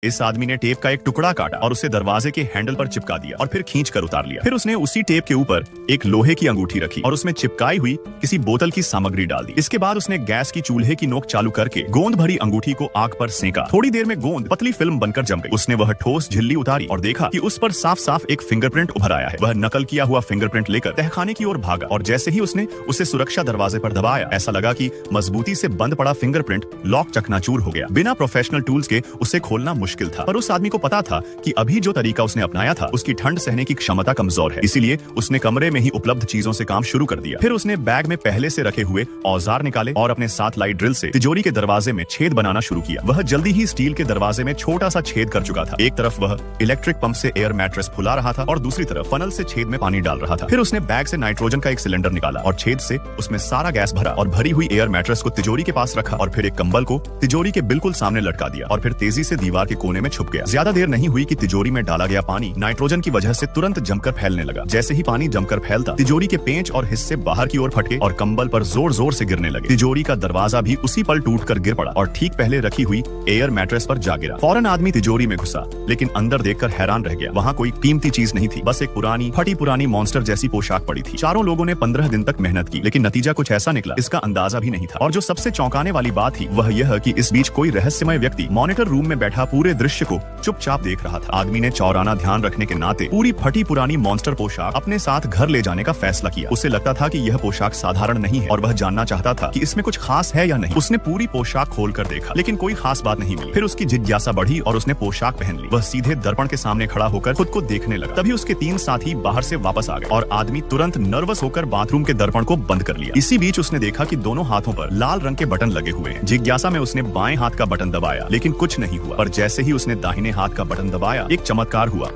इस आदमी ने टेप का एक टुकड़ा काटा और उसे दरवाजे के हैंडल पर चिपका दिया और फिर खींच कर उतार लिया। फिर उसने उसी टेप के ऊपर एक लोहे की अंगूठी रखी और उसमें चिपकाई हुई किसी बोतल की सामग्री डाल दी। इसके बाद उसने गैस की चूल्हे की नोक चालू करके गोंद भरी अंगूठी को आग पर सेंका। थोड़ी देर में गोंद पतली फिल्म बनकर जम गई। उसने वह ठोस झिल्ली उतारी और देखा कि उस पर साफ साफ एक फिंगरप्रिंट उभर आया है। वह नकल किया हुआ फिंगरप्रिंट लेकर तहखाने की ओर भागा और जैसे ही उसने उसे सुरक्षा दरवाजे पर दबाया, ऐसा लगा कि मजबूती से बंद पड़ा फिंगरप्रिंट लॉक चकनाचूर हो गया। बिना प्रोफेशनल टूल्स के उसे खोलना मुश्किल था, पर उस आदमी को पता था कि अभी जो तरीका उसने अपनाया था उसकी ठंड सहने की क्षमता कमजोर है, इसीलिए उसने कमरे में ही उपलब्ध चीजों से काम शुरू कर दिया। फिर उसने बैग में पहले से रखे हुए औजार निकाले और अपने साथ लाई ड्रिल से तिजोरी के दरवाजे में छेद बनाना शुरू किया। वह जल्दी ही स्टील के दरवाजे में छोटा सा छेद कर चुका था। एक तरफ वह इलेक्ट्रिक पंप से एयर मैट्रेस फुला रहा था और दूसरी तरफ फनल से छेद में पानी डाल रहा था। फिर उसने बैग से नाइट्रोजन का एक सिलेंडर निकाला और छेद से उसमें सारा गैस भरा और भरी हुई एयर मैट्रेस को तिजोरी के पास रखा और फिर एक कंबल को तिजोरी के बिल्कुल सामने लटका दिया और फिर तेजी से दीवार के कोने में छुप गया। ज्यादा देर नहीं हुई कि तिजोरी में डाला गया पानी नाइट्रोजन की वजह से तुरंत जमकर फैलने लगा। जैसे ही पानी जमकर फैलता, तिजोरी के पेंच और हिस्से बाहर की ओर फटके और कंबल पर जोर जोर से गिरने लगे। तिजोरी का दरवाजा भी उसी पल टूटकर गिर पड़ा और ठीक पहले रखी हुई एयर मैट्रेस पर जा गिरा। फौरन आदमी तिजोरी में घुसा, लेकिन अंदर देखकर हैरान रह गया। वहाँ कोई कीमती चीज नहीं थी, बस एक पुरानी फटी पुरानी मॉन्स्टर जैसी पोशाक पड़ी थी। चारों लोगों ने 15 दिन तक मेहनत की, लेकिन नतीजा कुछ ऐसा निकला इसका अंदाजा भी नहीं था। और जो सबसे चौंकाने वाली बात थी वह यह कि इस बीच कोई रहस्यमय व्यक्ति मॉनिटर रूम में बैठा पूरे दृश्य को चुपचाप देख रहा था। आदमी ने चौराना ध्यान रखने के नाते पूरी फटी पुरानी मॉन्स्टर पोशाक अपने साथ घर ले जाने का फैसला किया। उसे लगता था कि यह पोशाक साधारण नहीं है और वह जानना चाहता था कि इसमें कुछ खास है या नहीं। उसने पूरी पोशाक खोलकर देखा, लेकिन कोई खास बात नहीं मिली। फिर उसकी जिज्ञासा बढ़ी और उसने पोशाक पहन ली। वह सीधे दर्पण के सामने खड़ा होकर खुद को देखने लगा। तभी उसके 3 साथी बाहर से वापस आ गए और आदमी तुरंत नर्वस होकर बाथरूम के दर्पण को बंद कर लिया। इसी बीच उसने देखा कि दोनों हाथों पर लाल रंग के बटन लगे हुए हैं। जिज्ञासा में उसने बाएं हाथ का बटन दबाया, लेकिन कुछ नहीं हुआ। पर जैसे ही उसने दाहिने हाथ का बटन दबाया, एक चमत्कार हुआ।